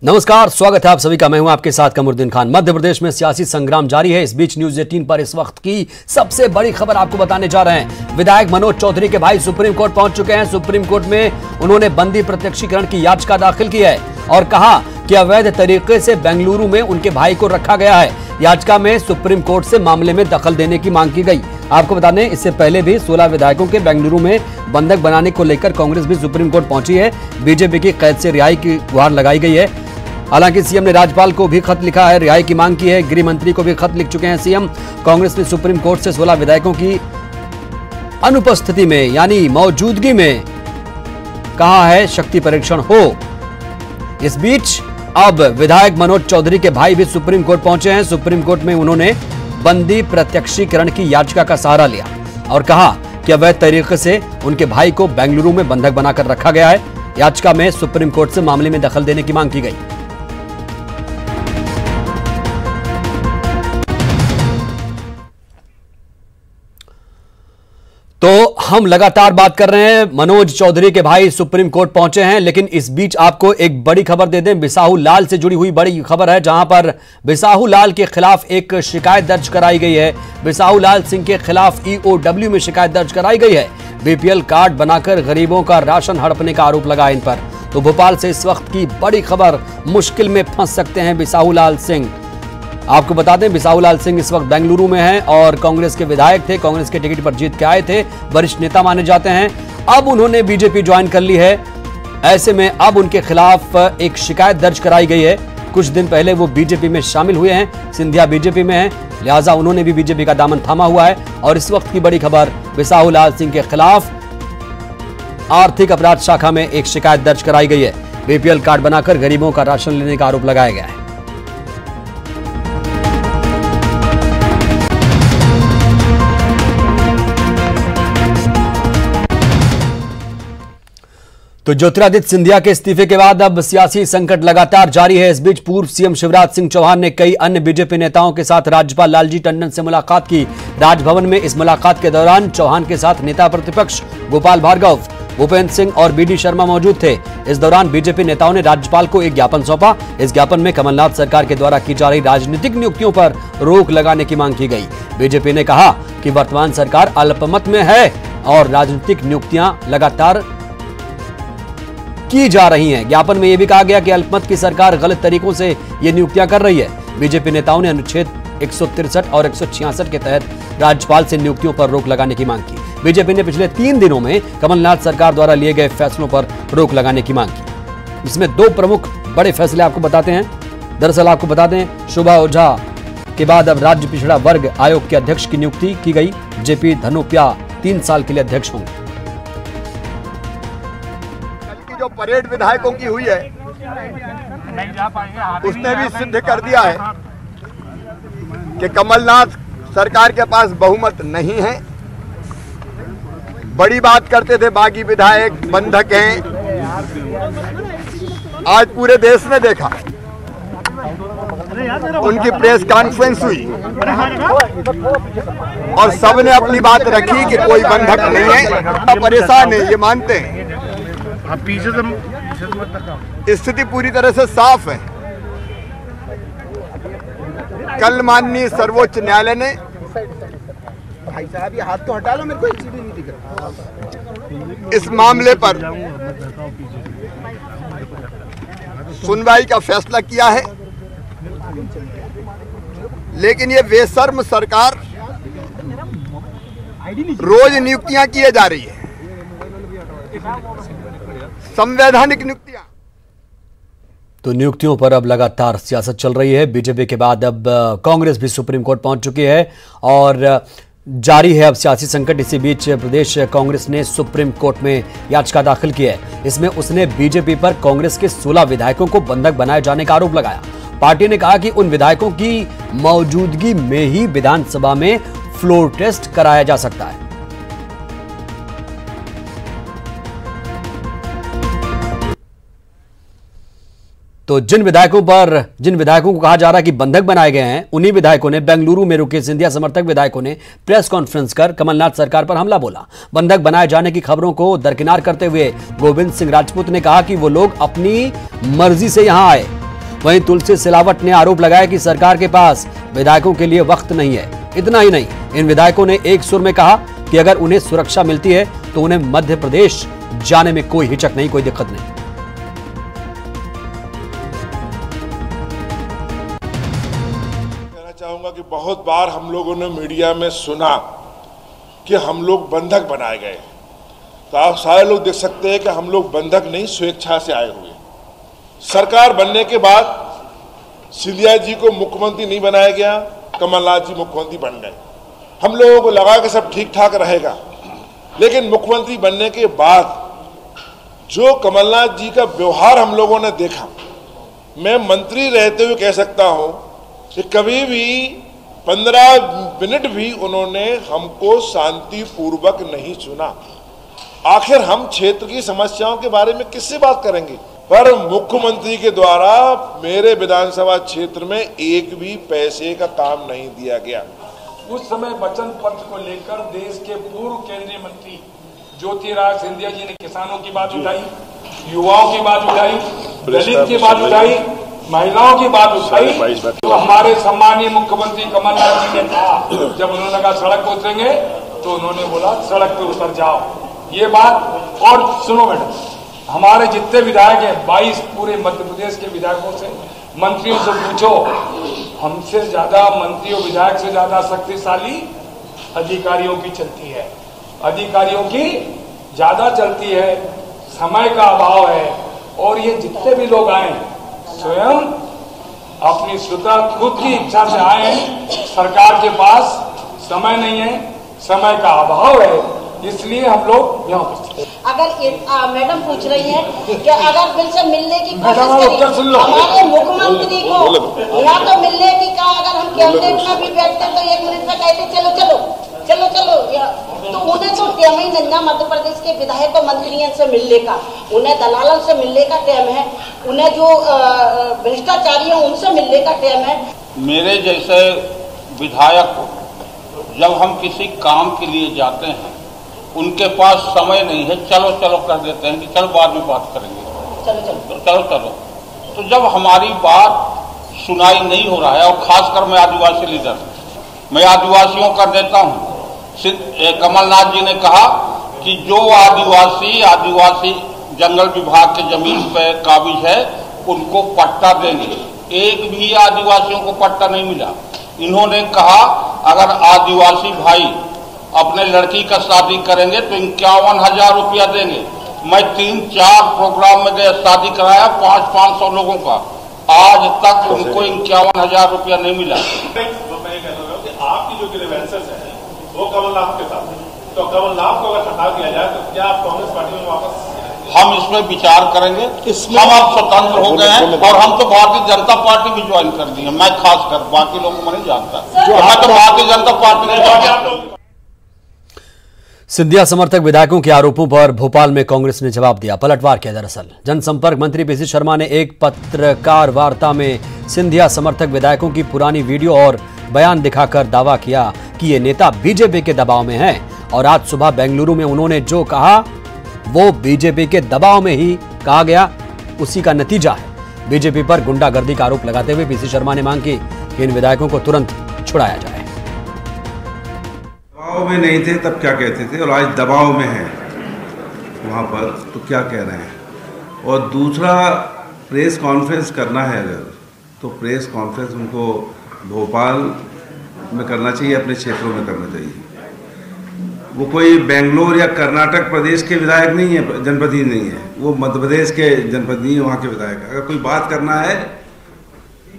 नमस्कार, स्वागत है आप सभी का। मैं हूं आपके साथ कमरुद्दीन खान। मध्य प्रदेश में सियासी संग्राम जारी है। इस बीच न्यूज 18 पर इस वक्त की सबसे बड़ी खबर आपको बताने जा रहे हैं। विधायक मनोज चौधरी के भाई सुप्रीम कोर्ट पहुंच चुके हैं। सुप्रीम कोर्ट में उन्होंने बंदी प्रत्यक्षीकरण की याचिका दाखिल की है और कहा कि अवैध तरीके से बेंगलुरु में उनके भाई को रखा गया है। याचिका में सुप्रीम कोर्ट से मामले में दखल देने की मांग की गई। आपको बता दें, इससे पहले भी 16 विधायकों के बेंगलुरु में बंधक बनाने को लेकर कांग्रेस भी सुप्रीम कोर्ट पहुंची है। बीजेपी की कैद से रिहाई की गुहार लगाई गई है। हालांकि सीएम ने राज्यपाल को भी खत लिखा है, रिहाई की मांग की है। गृह मंत्री को भी खत लिख चुके हैं सीएम। कांग्रेस ने सुप्रीम कोर्ट से 16 विधायकों की अनुपस्थिति में यानी मौजूदगी में कहा है शक्ति परीक्षण हो। इस बीच अब विधायक मनोज चौधरी के भाई भी सुप्रीम कोर्ट पहुंचे हैं। सुप्रीम कोर्ट में उन्होंने बंदी प्रत्यक्षीकरण की याचिका का सहारा लिया और कहा कि अवैध तरीके से उनके भाई को बेंगलुरु में बंधक बनाकर रखा गया है। याचिका में सुप्रीम कोर्ट से मामले में दखल देने की मांग की गई। तो हम लगातार बात कर रहे हैं, मनोज चौधरी के भाई सुप्रीम कोर्ट पहुंचे हैं, लेकिन इस बीच आपको एक बड़ी खबर दे दें। बिसाहू लाल से जुड़ी हुई बड़ी खबर है, जहां पर बिसाहू लाल के खिलाफ एक शिकायत दर्ज कराई गई है। बिसाहू लाल सिंह के खिलाफ ईओडब्ल्यू में शिकायत दर्ज कराई गई है। बीपीएल कार्ड बनाकर गरीबों का राशन हड़पने का आरोप लगा इन पर। तो भोपाल से इस वक्त की बड़ी खबर, मुश्किल में फंस सकते हैं बिसाहू लाल सिंह। आपको बता दें, बिसाहू लाल सिंह इस वक्त बेंगलुरु में हैं और कांग्रेस के विधायक थे। कांग्रेस के टिकट पर जीत के आए थे, वरिष्ठ नेता माने जाते हैं। अब उन्होंने बीजेपी ज्वाइन कर ली है। ऐसे में अब उनके खिलाफ एक शिकायत दर्ज कराई गई है। कुछ दिन पहले वो बीजेपी में शामिल हुए हैं। सिंधिया बीजेपी में है, लिहाजा उन्होंने भी बीजेपी का दामन थामा हुआ है। और इस वक्त की बड़ी खबर, बिसाहू लाल सिंह के खिलाफ आर्थिक अपराध शाखा में एक शिकायत दर्ज कराई गई है। बीपीएल कार्ड बनाकर गरीबों का राशन लेने का आरोप लगाया गया है। तो ज्योतिरादित्य सिंधिया के इस्तीफे के बाद अब सियासी संकट लगातार जारी है। इस बीच पूर्व सीएम शिवराज सिंह चौहान ने कई अन्य बीजेपी नेताओं के साथ राज्यपाल लालजी टंडन से मुलाकात की। राजभवन में इस मुलाकात के दौरान चौहान के साथ नेता प्रतिपक्ष गोपाल भार्गव, भूपेंद्र सिंह और बीडी शर्मा मौजूद थे। इस दौरान बीजेपी नेताओं ने राज्यपाल को एक ज्ञापन सौंपा। इस ज्ञापन में कमलनाथ सरकार के द्वारा की जा रही राजनीतिक नियुक्तियों पर रोक लगाने की मांग की गई। बीजेपी ने कहा कि वर्तमान सरकार अल्पमत में है और राजनीतिक नियुक्तियां लगातार की जा रही हैं। ज्ञापन में यह भी कहा गया कि अल्पमत की सरकार गलत तरीकों से ये नियुक्तियां कर रही है। बीजेपी नेताओं ने अनुच्छेद 163 और 166 के तहत राज्यपाल से नियुक्तियों पर रोक लगाने की मांग की। बीजेपी ने पिछले 3 दिनों में कमलनाथ सरकार द्वारा लिए गए फैसलों पर रोक लगाने की मांग की। इसमें 2 प्रमुख बड़े फैसले आपको बताते हैं। दरअसल आपको बता दें, शोभा ओझा के बाद अब राज्य पिछड़ा वर्ग आयोग के अध्यक्ष की नियुक्ति की गई। जेपी धनोपिया 3 साल के लिए अध्यक्ष होंगे। जो परेड विधायकों की हुई है उसने भी सिद्ध कर दिया है कि कमलनाथ सरकार के पास बहुमत नहीं है। बड़ी बात करते थे बागी विधायक बंधक हैं, आज पूरे देश ने देखा। उनकी प्रेस कॉन्फ्रेंस हुई और सबने अपनी बात रखी कि कोई बंधक नहीं है, परेशान है, ये मानते हैं। स्थिति पूरी तरह से साफ है। कल माननीय सर्वोच्च न्यायालय ने, भाई साहब ये हाथ तो हटा लो, मेरे को एक चीज नहीं दिख रहा, इस मामले पर सुनवाई का फैसला किया है। लेकिन ये बेशर्म सरकार रोज नियुक्तियां किए जा रही है, संवैधानिक नियुक्तियां। तो नियुक्तियों पर अब लगातार सियासत चल रही है। बीजेपी के बाद अब कांग्रेस भी सुप्रीम कोर्ट पहुंच चुकी है और जारी है अब सियासी संकट। इसी बीच प्रदेश कांग्रेस ने सुप्रीम कोर्ट में याचिका दाखिल की है। इसमें उसने बीजेपी पर कांग्रेस के 16 विधायकों को बंधक बनाए जाने का आरोप लगाया। पार्टी ने कहा कि उन विधायकों की मौजूदगी में ही विधानसभा में फ्लोर टेस्ट कराया जा सकता है। तो जिन विधायकों को कहा जा रहा है कि बंधक बनाए गए हैं, उन्हीं विधायकों ने बेंगलुरु में रुके सिंधिया समर्थक विधायकों ने प्रेस कॉन्फ्रेंस कर कमलनाथ सरकार पर हमला बोला। बंधक बनाए जाने की खबरों को दरकिनार करते हुए गोविंद सिंह राजपूत ने कहा कि वो लोग अपनी मर्जी से यहां आए, वहीं तुलसी सिलावट ने आरोप लगाया कि सरकार के पास विधायकों के लिए वक्त नहीं है। इतना ही नहीं, इन विधायकों ने एक सुर में कहा कि अगर उन्हें सुरक्षा मिलती है तो उन्हें मध्य प्रदेश जाने में कोई हिचक नहीं, कोई दिक्कत नहीं। कहना चाहूंगा कि बहुत बार हम लोगों ने मीडिया में सुना कि हम लोग बंधक बनाए गए, तो आप सारे लोग देख सकते हैं कि हम लोग बंधक नहीं, स्वेच्छा से आए हुए। सरकार बनने के बाद सिंधिया जी को मुख्यमंत्री नहीं बनाया गया, कमलनाथ जी मुख्यमंत्री बन गए। हम लोगों को लगा कि सब ठीक ठाक रहेगा, लेकिन मुख्यमंत्री बनने के बाद जो कमलनाथ जी का व्यवहार हम लोगों ने देखा, मैं मंत्री रहते हुए कह सकता हूं कि कभी भी 15 मिनट भी उन्होंने हमको शांतिपूर्वक नहीं सुना। आखिर हम क्षेत्र की समस्याओं के बारे में किससे बात करेंगे? पर मुख्यमंत्री के द्वारा मेरे विधानसभा क्षेत्र में एक भी पैसे का काम नहीं दिया गया। उस समय वचन पत्र को लेकर देश के पूर्व केंद्रीय मंत्री ज्योतिरादित्य सिंधिया जी ने किसानों की बात उठाई, युवाओं की बात उठाई, दलित की बात उठाई, महिलाओं की बात उठाई। तो हमारे सम्मानीय मुख्यमंत्री कमलनाथ जी ने कहा, जब उन्होंने कहा सड़क पर उतरेंगे, तो उन्होंने बोला सड़क पे उतर जाओ। ये बात, और सुनो मैडम, हमारे जितने विधायक हैं 22 पूरे मध्य प्रदेश के विधायकों से, मंत्रियों से पूछो, हमसे ज्यादा मंत्री और विधायक से ज्यादा शक्तिशाली अधिकारियों की चलती है, अधिकारियों की ज्यादा चलती है, समय का अभाव है। और ये जितने भी लोग आए स्वयं अपनी स्वतः खुद की इच्छा से आए हैं। सरकार के पास समय नहीं है, समय का अभाव है, इसलिए हम लोग यहाँ पर। अगर मैडम पूछ रही है कि अगर बिल से मिलने की कोशिश करें हमारे मुख्यमंत्री को, यहाँ तो मिलने की कहा, अगर हम कैबिनेट में भी बैठते तो 1 मिनट में कहते चलो चलो चलो चलो, तो उन्हें तो टाइम ही नहीं, मध्य प्रदेश के विधायक और मंत्रियों से मिलने का, उन्हें दलालों से मिलने का टाइम है, उन्हें जो भ्रष्टाचारी है उनसे मिलने का टाइम है। मेरे जैसे विधायक को जब हम किसी काम के लिए जाते हैं, उनके पास समय नहीं है, चलो चलो कर देते हैं कि चलो बाद में बात करेंगे, चलो चलो चलो चलो। तो जब हमारी बात सुनाई नहीं हो रहा है, और खासकर मैं आदिवासी लीडर, मैं आदिवासियों का देता हूँ। कमलनाथ जी ने कहा कि जो आदिवासी जंगल विभाग के जमीन पे काबिज है उनको पट्टा देंगे। एक भी आदिवासियों को पट्टा नहीं मिला। इन्होंने कहा अगर आदिवासी भाई अपने लड़की का शादी करेंगे तो 51,000 रुपया देंगे। मैं 3-4 प्रोग्राम में गया, शादी कराया 500 लोगों का, आज तक उनको 51,000 रुपया नहीं मिला। आपकी जो ग्रीवेंसेस है वो कमलनाथ के साथ है, तो कमलनाथ को अगर हटा दिया जाए तो क्या आप कांग्रेस पार्टी में वापस? हम इसमें विचार करेंगे। हम अब स्वतंत्र हो गए हैं और हम तो भारतीय जनता पार्टी भी ज्वाइन कर दी है। मैं खासकर, बाकी लोगों को नहीं जानता, मैं तो भारतीय जनता पार्टी में ज्वाइन। सिंधिया समर्थक विधायकों के आरोपों पर भोपाल में कांग्रेस ने जवाब दिया, पलटवार किया। दरअसल जनसंपर्क मंत्री पीसी शर्मा ने एक पत्रकार वार्ता में सिंधिया समर्थक विधायकों की पुरानी वीडियो और बयान दिखाकर दावा किया कि ये नेता बीजेपी के दबाव में हैं, और आज सुबह बेंगलुरु में उन्होंने जो कहा वो बीजेपी के दबाव में ही कहा गया, उसी का नतीजा है। बीजेपी पर गुंडागर्दी का आरोप लगाते हुए पीसी शर्मा ने मांग की कि इन विधायकों को तुरंत छुड़ाया जाए। दबाव में नहीं थे तब क्या कहते थे, और आज दबाव में हैं वहाँ पर, तो क्या कह रहे हैं। और दूसरा, प्रेस कॉन्फ्रेंस करना है अगर, तो प्रेस कॉन्फ्रेंस उनको भोपाल में करना चाहिए, अपने क्षेत्रों में करना चाहिए। वो कोई बेंगलोर या कर्नाटक प्रदेश के विधायक नहीं है, जनप्रतिनिधि नहीं है, वो मध्य प्रदेश के जनप्रतिनिधि वहाँ के विधायक। अगर कोई बात करना है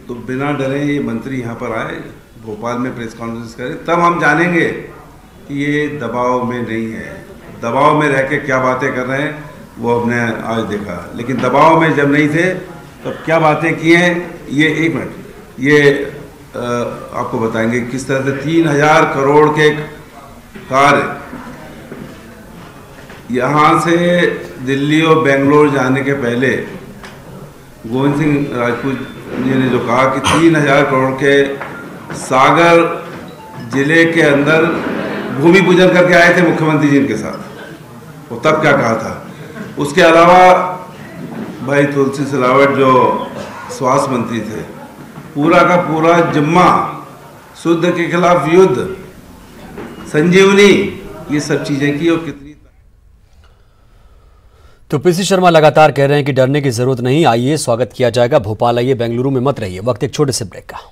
तो बिना डरे ये मंत्री यहाँ पर आए, भोपाल में प्रेस कॉन्फ्रेंस करें, तब हम जानेंगे कि ये दबाव में नहीं है। दबाव में रह के क्या बातें कर रहे हैं वो हमने आज देखा, लेकिन दबाव में जब नहीं थे तब क्या बातें की हैं, ये 1 मिनट, ये आपको बताएंगे किस तरह से 3,000 करोड़ के कार्य यहाँ से दिल्ली और बेंगलोर जाने के पहले गोविंद सिंह राजपूत जी ने जो कहा कि 3,000 करोड़ के सागर जिले के अंदर भूमि पूजन करके आए थे मुख्यमंत्री जी के साथ, वो तब क्या कहा था। उसके अलावा भाई तुलसी सिलावट जो स्वास्थ्य मंत्री थे, पूरा का पूरा जिम्मा शुद्ध के खिलाफ युद्ध, संजीवनी, ये सब चीजें की। और कितनी तो पीसी शर्मा लगातार कह रहे हैं कि डरने की जरूरत नहीं, आइए स्वागत किया जाएगा, भोपाल आइए, बेंगलुरु में मत रहिए। वक्त एक छोटे से ब्रेक का।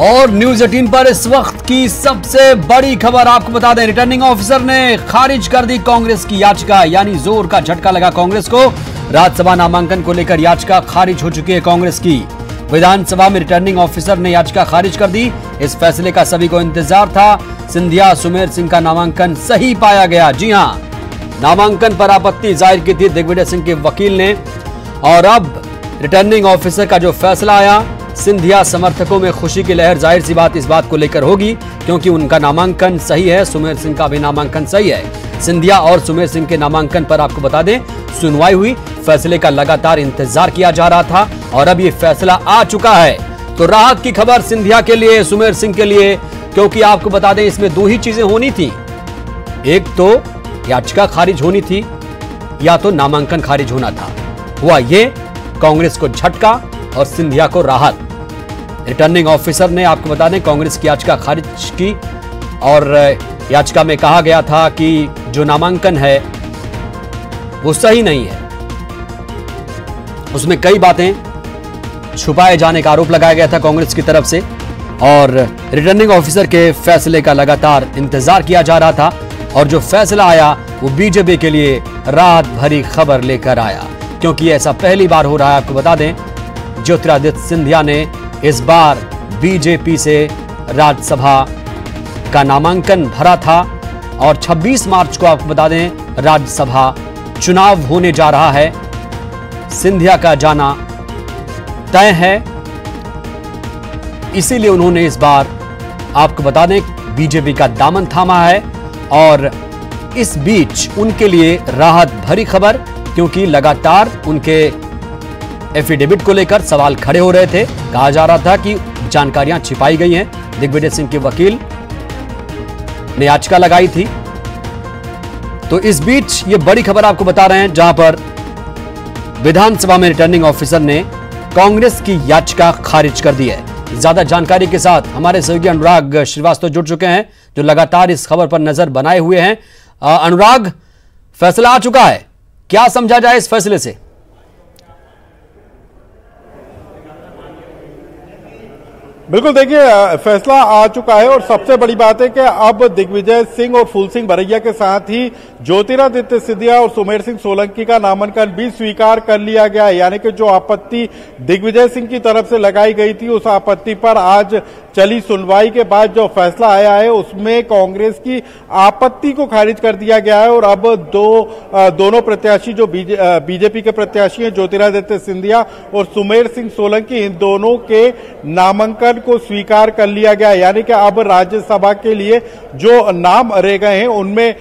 और न्यूज 18 पर इस वक्त की सबसे बड़ी खबर आपको बता दें, रिटर्निंग ऑफिसर ने खारिज कर दी कांग्रेस की याचिका, यानी जोर का झटका लगा कांग्रेस को। राज्यसभा नामांकन को लेकर याचिका खारिज हो चुकी है कांग्रेस की। विधानसभा में रिटर्निंग ऑफिसर ने याचिका खारिज कर दी। इस फैसले का सभी को इंतजार था। सिंधिया सुमेर सिंह का नामांकन सही पाया गया। जी हां, नामांकन पर आपत्ति जाहिर की थी दिग्विजय सिंह के वकील ने, और अब रिटर्निंग ऑफिसर का जो फैसला आया, सिंधिया समर्थकों में खुशी की लहर जाहिर सी बात इस बात को लेकर होगी, क्योंकि उनका नामांकन सही है, सुमेर सिंह का भी नामांकन सही है। सिंधिया और सुमेर सिंह के नामांकन पर आपको बता दें सुनवाई हुई, फैसले का लगातार इंतजार किया जा रहा था और अब ये फैसला आ चुका है। तो राहत की खबर सिंधिया के लिए, सुमेर सिंह के लिए, क्योंकि आपको बता दें इसमें दो ही चीजें होनी थी, एक तो याचिका खारिज होनी थी या तो नामांकन खारिज होना था। हुआ ये, कांग्रेस को झटका और सिंधिया को राहत। रिटर्निंग ऑफिसर ने आपको बता दें कांग्रेस की याचिका खारिज की, और याचिका में कहा गया था कि जो नामांकन है वो सही नहीं है, उसमें कई बातें छुपाए जाने का आरोप लगाया गया था कांग्रेस की तरफ से, और रिटर्निंग ऑफिसर के फैसले का लगातार इंतजार किया जा रहा था। और जो फैसला आया वो बीजेपी के लिए राहत भरी खबर लेकर आया, क्योंकि ऐसा पहली बार हो रहा है। आपको बता दें ज्योतिरादित्य सिंधिया ने इस बार बीजेपी से राज्यसभा का नामांकन भरा था, और 26 मार्च को आपको बता दें राज्यसभा चुनाव होने जा रहा है। सिंधिया का जाना तय है, इसीलिए उन्होंने इस बार आपको बता दें बीजेपी का दामन थामा है। और इस बीच उनके लिए राहत भरी खबर, क्योंकि लगातार उनके एफिडेविट को लेकर सवाल खड़े हो रहे थे। कहा जा रहा था कि जानकारियां छिपाई गई हैं। दिग्विजय सिंह के वकील ने याचिका लगाई थी। तो इस बीच ये बड़ी खबर आपको बता रहे हैं, जहां पर विधानसभा में रिटर्निंग ऑफिसर ने कांग्रेस की याचिका खारिज कर दी है। ज्यादा जानकारी के साथ हमारे सहयोगी अनुराग श्रीवास्तव जुड़ चुके हैं, जो लगातार इस खबर पर नजर बनाए हुए हैं। अनुराग, फैसला आ चुका है, क्या समझा जाए इस फैसले से? बिल्कुल, देखिए फैसला आ चुका है और सबसे बड़ी बात है कि अब दिग्विजय सिंह और फूल सिंह बरैया के साथ ही ज्योतिरादित्य सिंधिया और सुमेर सिंह सोलंकी का नामांकन भी स्वीकार कर लिया गया है। यानी कि जो आपत्ति दिग्विजय सिंह की तरफ से लगाई गई थी, उस आपत्ति पर आज चली सुनवाई के बाद जो फैसला आया है उसमें कांग्रेस की आपत्ति को खारिज कर दिया गया है। और अब दोनों प्रत्याशी जो बीजेपी के प्रत्याशी हैं, ज्योतिरादित्य सिंधिया और सुमेर सिंह सोलंकी, इन दोनों के नामांकन को स्वीकार कर लिया गया। यानी कि अब राज्यसभा के लिए जो नाम रह गए हैं उनमें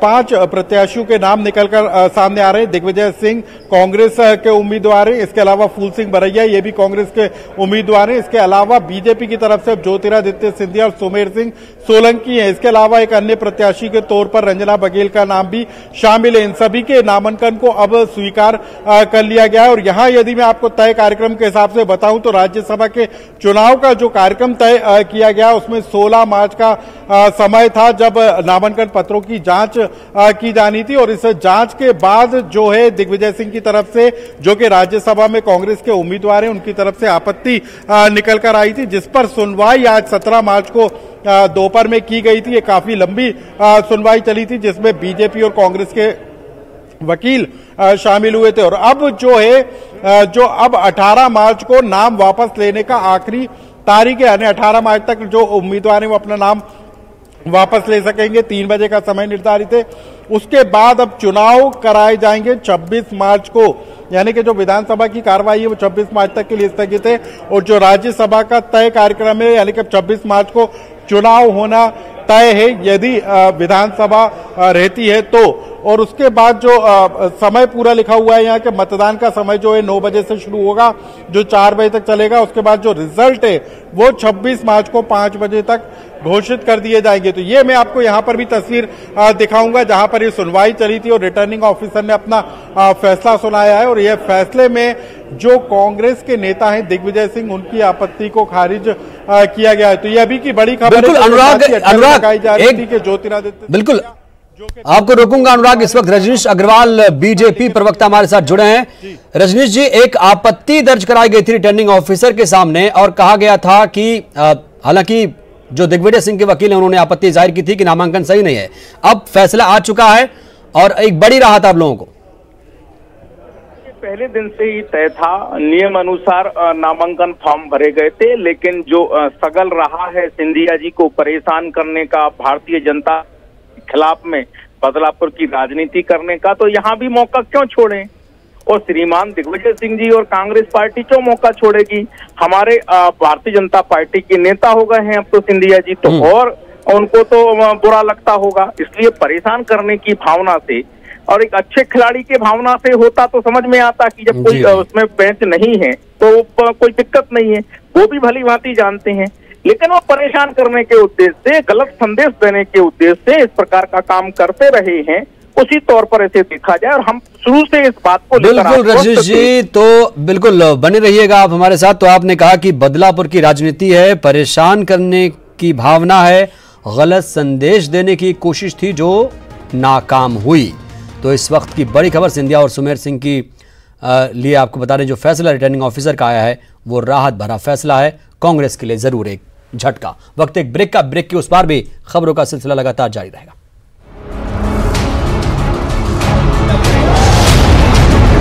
5 प्रत्याशियों के नाम निकलकर सामने आ रहे हैं। दिग्विजय सिंह कांग्रेस के उम्मीदवार हैं, इसके अलावा फूल सिंह बरैया ये भी कांग्रेस के उम्मीदवार हैं। इसके अलावा बीजेपी की तरफ से ज्योतिरादित्य सिंधिया और सुमेर सिंह सोलंकी है। इसके अलावा एक अन्य प्रत्याशी के तौर पर रंजना बघेल का नाम भी शामिल है। इन सभी के नामांकन को अब स्वीकार कर लिया गया है। और यहां यदि मैं आपको तय कार्यक्रम के हिसाब से बताऊं तो राज्यसभा के चुनाव का जो कार्यक्रम तय किया गया उसमें 16 मार्च का समय था जब नामांकन पत्रों की जांच की जानी थी। और इस जांच के बाद जो है दिग्विजय सिंह की तरफ से, जो कि राज्यसभा में कांग्रेस के उम्मीदवार हैं, उनकी तरफ से आपत्ति निकल कर आई थी, जिस पर सुनवाई आज 17 मार्च को दोपहर में की गई थी। ये काफी लंबी सुनवाई चली थी, जिसमें बीजेपी और कांग्रेस के वकील शामिल हुए थे। और अब जो है अब 18 मार्च को नाम वापस लेने का आखिरी तारीख है, यानी 18 मार्च तक जो उम्मीदवार हैं वो अपना नाम वापस ले सकेंगे। 3 बजे का समय निर्धारित है। उसके बाद अब चुनाव कराए जाएंगे 26 मार्च को, यानी कि जो विधानसभा की कार्रवाई है वो 26 मार्च तक के लिए स्थगित है। और जो राज्यसभा का तय कार्यक्रम है, यानी कि 26 मार्च को चुनाव होना तय है यदि विधानसभा रहती है तो। और उसके बाद जो समय पूरा लिखा हुआ है यहाँ के मतदान का समय जो है 9 बजे से शुरू होगा, जो 4 बजे तक चलेगा। उसके बाद जो रिजल्ट है वो 26 मार्च को 5 बजे तक घोषित कर दिए जाएंगे। तो ये मैं आपको यहाँ पर भी तस्वीर दिखाऊंगा जहां पर ये सुनवाई चली थी और रिटर्निंग ऑफिसर ने अपना फैसला सुनाया है। और यह फैसले में जो कांग्रेस के नेता हैं दिग्विजय सिंह, उनकी आपत्ति को खारिज किया गया है। तो यह अभी की बड़ी खबर है। बिल्कुल अनुराग, ज्योतिरादित्य, बिल्कुल आपको रोकूंगा अनुराग। इस वक्त रजनीश अग्रवाल बीजेपी प्रवक्ता हमारे साथ जुड़े हैं। रजनीश जी, एक आपत्ति दर्ज कराई गई थी रिटर्निंग ऑफिसर के सामने और कहा गया था कि हालांकि जो दिग्विजय सिंह के वकील हैं उन्होंने आपत्ति जाहिर की थी कि नामांकन सही नहीं है। अब फैसला आ चुका है और एक बड़ी राहत आप लोगों को। पहले दिन से ही तय था, नियम अनुसार नामांकन फॉर्म भरे गए थे, लेकिन जो सगल रहा है सिंधिया जी को परेशान करने का, भारतीय जनता के खिलाफ में बदलापुर की राजनीति करने का, तो यहाँ भी मौका क्यों छोड़ें। और श्रीमान दिग्विजय सिंह जी और कांग्रेस पार्टी क्यों मौका छोड़ेगी। हमारे भारतीय जनता पार्टी के नेता हो गए हैं अब तो सिंधिया जी, तो और उनको तो बुरा लगता होगा। इसलिए परेशान करने की भावना से और एक अच्छे खिलाड़ी के भावना से होता तो समझ में आता कि जब कोई उसमें बेंच नहीं है तो कोई दिक्कत नहीं है, वो भी भली भांति जानते हैं। लेकिन वो परेशान करने के उद्देश्य से, गलत संदेश देने के उद्देश्य से इस प्रकार का काम करते रहे हैं। उसी तौर पर ऐसे देखा जाए और हम शुरू से इस बात को बिल्कुल रजनीश जी, तो बिल्कुल बने रहिएगा आप हमारे साथ। तो आपने कहा कि बदलापुर की राजनीति है, परेशान करने की भावना है, गलत संदेश देने की कोशिश थी जो नाकाम हुई। तो इस वक्त की बड़ी खबर सिंधिया और सुमेर सिंह की लिए आपको बता रहे, जो फैसला रिटर्निंग ऑफिसर का आया है वो राहत भरा फैसला है, कांग्रेस के लिए जरूर एक झटका। वक्त एक ब्रेक का, ब्रेक के उस पार भी खबरों का सिलसिला लगातार जारी रहेगा।